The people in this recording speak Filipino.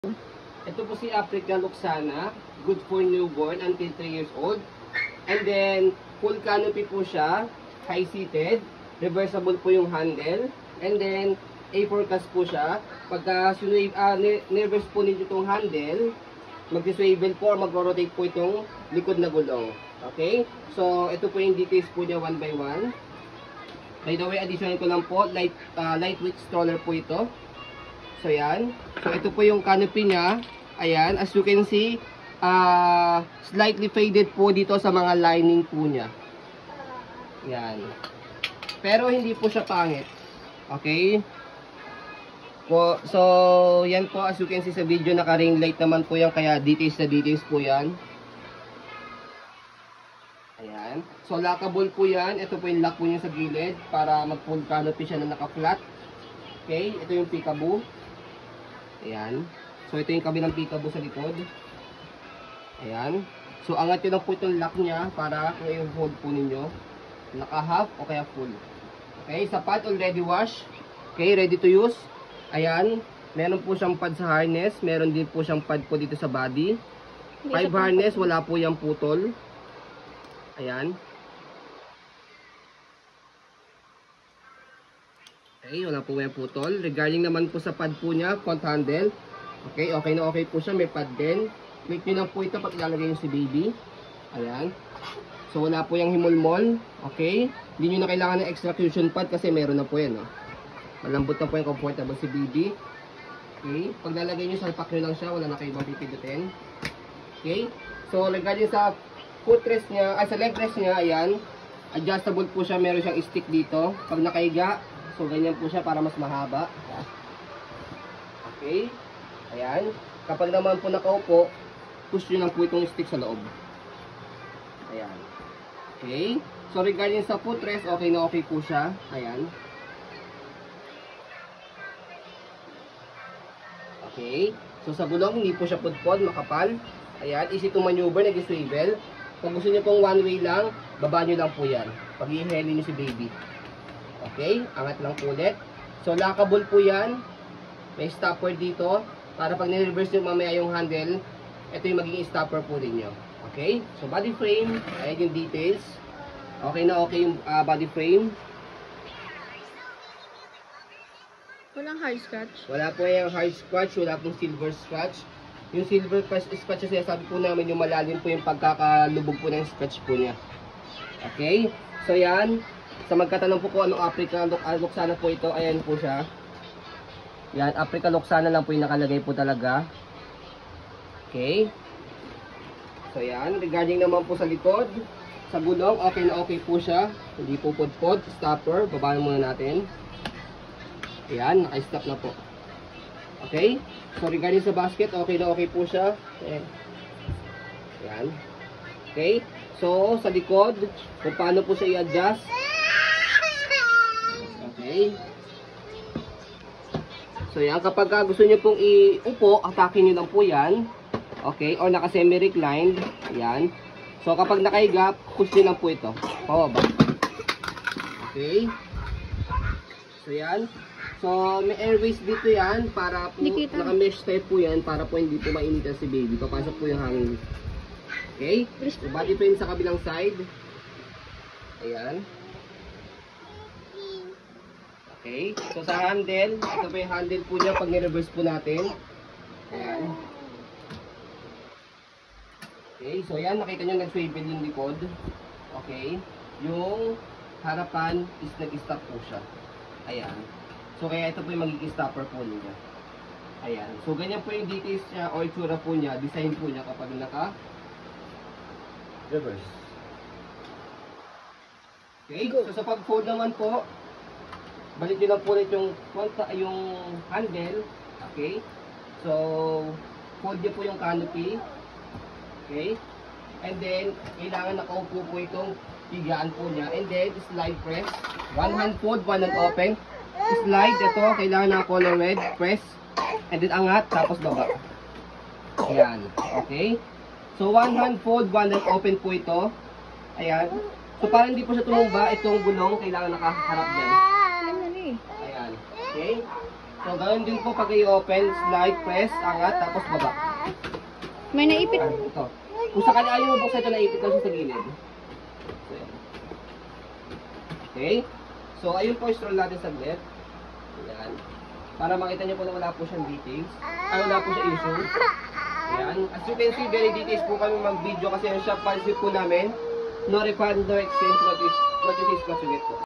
Ito po si African Luxana, good for newborn until 3 years old. And then, full canopy po siya, high-seated, reversible po yung handle. And then, A4 cast po siya. Pagka nervous po ninyo itong handle, mag-swivel po or mag-rotate po itong likod na gulong. Okay? So, ito po yung details po niya one by one. By the way, additional ko lang po, lightweight stroller po ito. So, yan. So, ito po yung canopy niya. Ayan. As you can see, slightly faded po dito sa mga lining po niya. Yan. Pero, hindi po siya pangit. Okay? So, yan po. As you can see sa video, naka-ring light naman po yan. Kaya, details na details po yan. Ayan. So, lockable po yan. Ito po yung lock po niya sa gilid para mag-full canopy siya na naka-flat. Okay? Ito yung peekaboo. Ayan. So, ito yung kabilang peekaboo sa likod. Ayan. So, angat yun lang po itong lock niya para kung i-hold po ninyo. Naka-half o kaya full. Okay. Sa pad, already wash. Okay. Ready to use. Ayan. Meron po siyang pad sa harness. Meron din po siyang pad po dito sa body. 5 harness. Wala po yung putol. Ayan. Okay, wala po yung putol. Regarding naman po sa pad po niya, front handle. Okay, okay na okay po siya. May pad din. Click nyo lang po ito pag ilalagay nyo si baby. Ayan. So, wala po yung himulmol. Okay. Hindi nyo na kailangan ng extra cushion pad kasi meron na po yan. Oh. Malambot na po yung comfortable si baby. Okay. Pag lalagay nyo, salpak nyo lang siya. Wala na kayo ibang pipidutin. Okay. So, regarding sa footrest niya, sa leg rest niya, ayan. Adjustable po siya. Meron siyang stick dito. Pag nakaiga, so, ganyan po siya para mas mahaba. Okay. Ayan. Kapag naman po nakaupo, push nyo lang po itong stick sa loob. Ayan. Okay. So, regarding sa footrest, okay na okay po siya. Ayan. Okay. So, sa gulong, hindi po siya pudpod, makapal. Ayan. Easy to maneuver, nag-swivel. Kung gusto nyo pong one way lang, baba nyo lang po yan. Pag i-heli nyo si baby. Okay, angat lang po ulit. So, lockable po yan. May stopper dito. Para pag nire-reverse nyo mamaya yung handle, ito yung magiging stopper po ninyo. Okay, so body frame. Ayan yung details. Okay na okay yung body frame. Walang hard scratch? Wala po yung hard scratch. Wala pong silver scratch. Yung silver scratch kasi sabi po namin yung malalim po yung pagkakalubog po ng scratch po niya. Okay, so yan. Sa magkatanong po kung anong African Luxana po ito, ayan po siya. Yan, African Luxana lang po yung nakalagay po talaga. Okay. So yan, regarding naman po sa likod, sa gulong, okay na okay po siya. Hindi po pod-pod, stopper, babaan muna natin. Ayan, naka-stop na po. Okay. So regarding sa basket, okay na okay po siya. Ayan. Okay. So, sa likod, kung paano po siya i-adjust. Okay. So yan, kapag gusto niyo pong iupo, atakin niyo lang po yan. Okay, or naka-semi-reclined. Yan. So kapag nakahiga, push niyo lang po ito. Pababa. Okay. So yan. So may airways dito yan para po, naka-mesh type po yan para po hindi po mainitan si baby. Papasok po yung hangin. Okay. So body frame sa kabilang side. Ayan. Okay, so sa handle, ito po yung handle po niya pag ni-reverse po natin. Ayan. Okay, so yan, nakita nyo nag-swivel yung likod. Okay, yung harapan is nag-stop po siya. Ayan. So kaya ito po yung magiging stopper po niya. Ayan. So ganyan po yung details niya o itsura po niya, design po niya kapag naka-reverse. Okay, so sa pag-fold naman po, balik nyo lang po ulit yung handle. Okay. So, fold nyo po yung canopy. Okay. And then, kailangan nakaupo po itong higaan po niya. And then, slide press. One hand fold, one hand open. Slide. Ito, kailangan na color red. Press. And then, angat. Tapos, baba. Ayan. Okay. So, one hand fold, one hand open po ito. Ayan. So, para hindi po siya tumumba, itong gulong, kailangan nakaharap din. Ayan. Okay. So, ganoon din po pag i-open, slide, press, angat, tapos baba. May naipit. Ito. Kung sakali ayaw mo buksan ito, naipit lang siya sa gilid. So, yan. Okay. So, ayun po, scroll natin saglit. Ayan. Para makita niyo po na wala po siyang details. Ay, wala po siya issue. Ayan. As you can see, very details po kami mag-video kasi yung shop policy po namin. No refund, no exchange, what is what po.